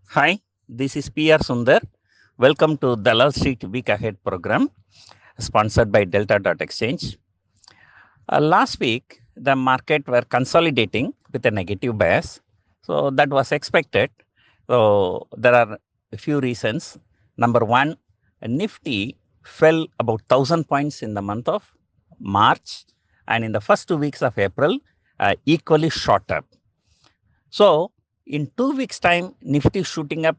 Hi, this is PR Sundar. Welcome to Dalal Street Week Ahead program sponsored by Delta.exchange. Last week, the market were consolidating with a negative bias. So that was expected. So there are a few reasons. Number one, Nifty fell about 1,000 points in the month of March, and in the first 2 weeks of April, equally shot up. So in 2 weeks time, Nifty shooting up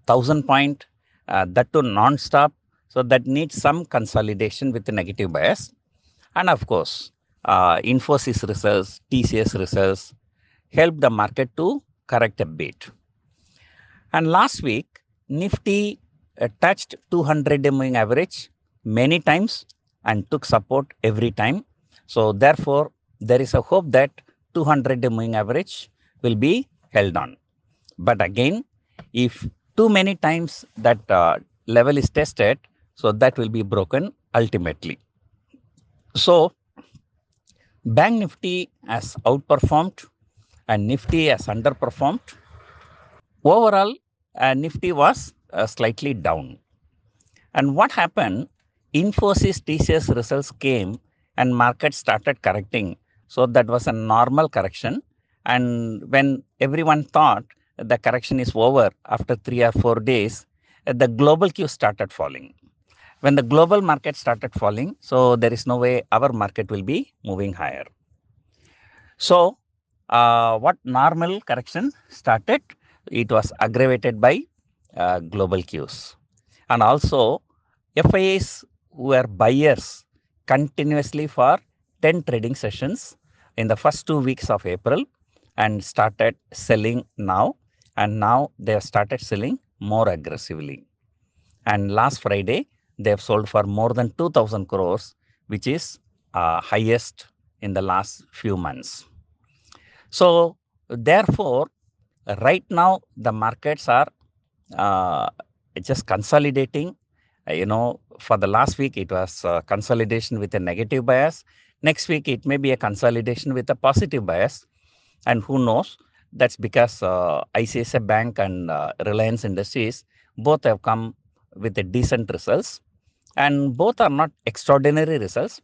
1,000 point, that to non-stop. So that needs some consolidation with the negative bias. And of course, Infosys results, TCS results help the market to correct a bit. And last week, Nifty touched 200-day moving average many times and took support every time. So therefore, there is a hope that 200-day moving average will be held on. But again, if too many times that level is tested, so that will be broken ultimately. So Bank Nifty has outperformed and Nifty has underperformed. Overall, Nifty was slightly down. And what happened? Infosys TCS results came and market started correcting. So that was a normal correction. And when everyone thought the correction is over after 3 or 4 days, the global Q started falling. When the global market started falling, so there is no way our market will be moving higher. So what normal correction started? It was aggravated by global Qs. And also FIIs were buyers continuously for 10 trading sessions in the first 2 weeks of April and started selling now. And now they have started selling more aggressively. And last Friday, they have sold for more than 2,000 crores, which is highest in the last few months. So therefore, right now the markets are just consolidating. For the last week, it was consolidation with a negative bias. Next week, it may be a consolidation with a positive bias. And who knows? That's because ICICI Bank and Reliance Industries both have come with a decent results. And both are not extraordinary results.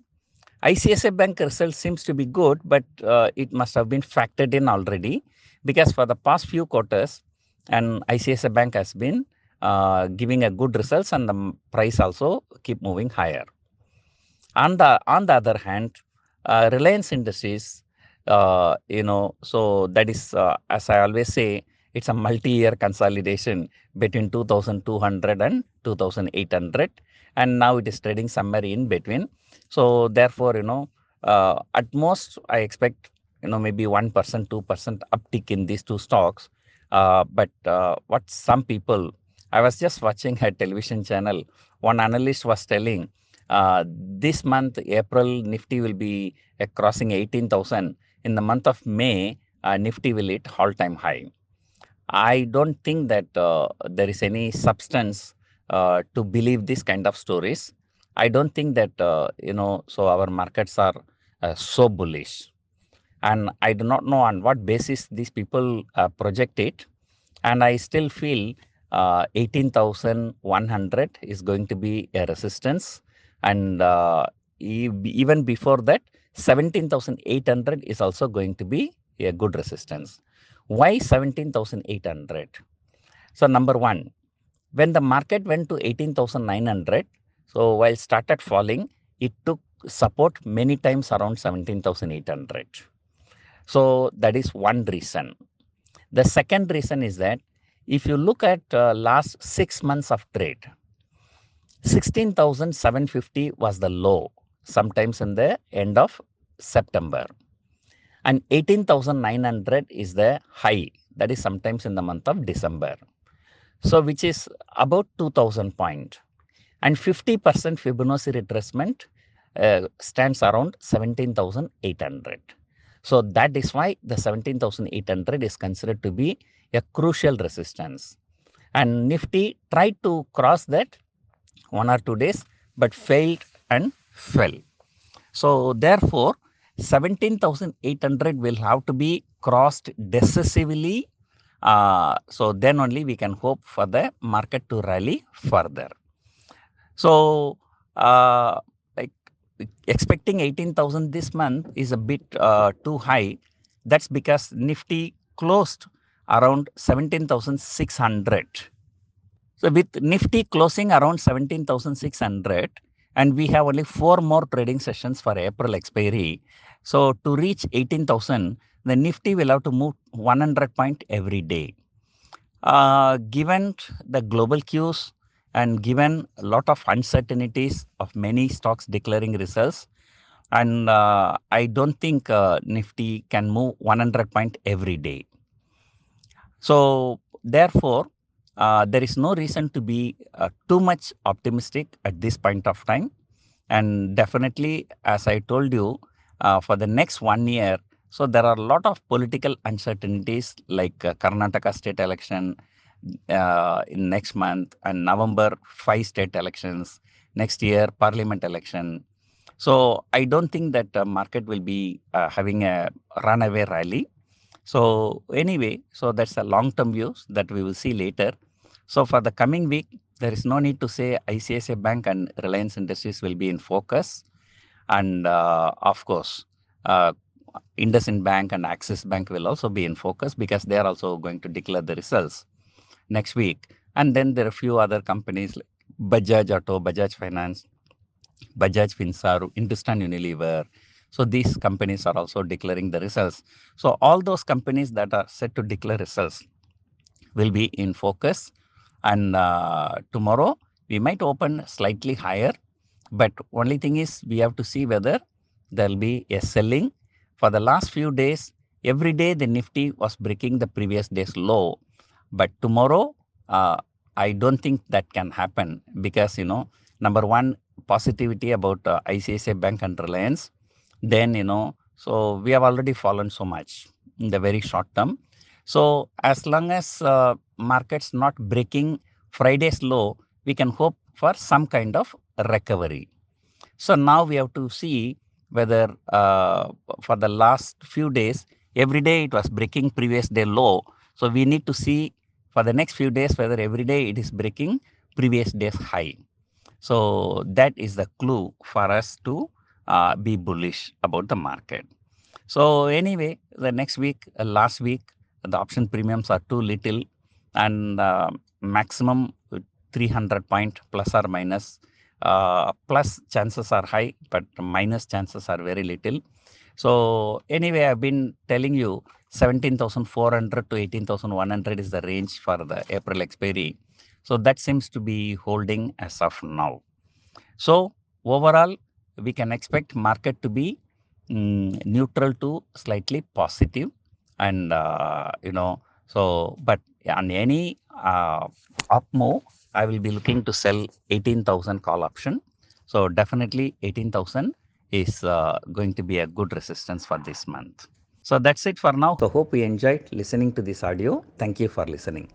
ICICI Bank results seems to be good, but it must have been factored in already because for the past few quarters, and ICICI Bank has been giving a good results and the price also keep moving higher. On the other hand, Reliance Industries, so that is, as I always say, it's a multi-year consolidation between 2,200 and 2,800. And now it is trading somewhere in between. So therefore, at most I expect, maybe 1%, 2% uptick in these two stocks. But what some people, I was just watching a television channel, one analyst was telling, this month, April, Nifty will be crossing 18,000. In the month of May, Nifty will hit all-time high. I don't think that there is any substance to believe this kind of stories. I don't think that, so our markets are so bullish. And I do not know on what basis these people project it. And I still feel 18,100 is going to be a resistance. And even before that, 17,800 is also going to be a good resistance. Why 17,800? So number one, when the market went to 18,900, so while started falling, it took support many times around 17,800. So that is one reason. The second reason is that if you look at last 6 months of trade, 16,750 was the low, sometimes in the end of September. And 18,900 is the high, that is sometimes in the month of December. So which is about 2,000 point. And 50% Fibonacci retracement stands around 17,800. So that is why the 17,800 is considered to be a crucial resistance. And Nifty tried to cross that 1 or 2 days, but failed and fell. So therefore, 17,800 will have to be crossed decisively So then only we can hope for the market to rally further. So like expecting 18,000 this month is a bit too high. That's because Nifty closed around 17,600. So with Nifty closing around 17,600, and we have only 4 more trading sessions for April expiry. So to reach 18,000, the Nifty will have to move 100 point every day. Given the global cues and given a lot of uncertainties of many stocks declaring results, and I don't think Nifty can move 100 point every day. So therefore, there is no reason to be too much optimistic at this point of time. And definitely, as I told you, for the next 1 year, so there are a lot of political uncertainties like Karnataka state election in next month, and November 5 state elections, next year parliament election. So I don't think that the market will be having a runaway rally. So anyway, so that's a long-term views that we will see later. So for the coming week, there is no need to say ICICI Bank and Reliance Industries will be in focus. And of course, IndusInd Bank and Axis Bank will also be in focus because they are also going to declare the results next week. And then there are a few other companies like Bajaj Auto, Bajaj Finance, Bajaj Finsaru, Hindustan Unilever. So these companies are also declaring the results. So all those companies that are set to declare results will be in focus. And tomorrow we might open slightly higher, but only thing is we have to see whether there will be a selling. For the last few days, every day the Nifty was breaking the previous day's low, but tomorrow I don't think that can happen because, number one, positivity about ICICI Bank and Reliance. Then, so we have already fallen so much in the very short term. So as long as markets not breaking Friday's low, we can hope for some kind of recovery. So now we have to see whether for the last few days, every day it was breaking previous day low. So we need to see for the next few days whether every day it is breaking previous day's high. So that is the clue for us to be bullish about the market. So anyway, the next week, last week, the option premiums are too little, and maximum 300 point plus or minus. Plus chances are high, but minus chances are very little. So anyway, I've been telling you 17,400 to 18,100 is the range for the April expiry. So that seems to be holding as of now. So overall, we can expect market to be neutral to slightly positive, and so but on any up move, I will be looking to sell 18,000 call option. So definitely 18,000 is going to be a good resistance for this month. So that's it for now. So hope you enjoyed listening to this audio. Thank you for listening.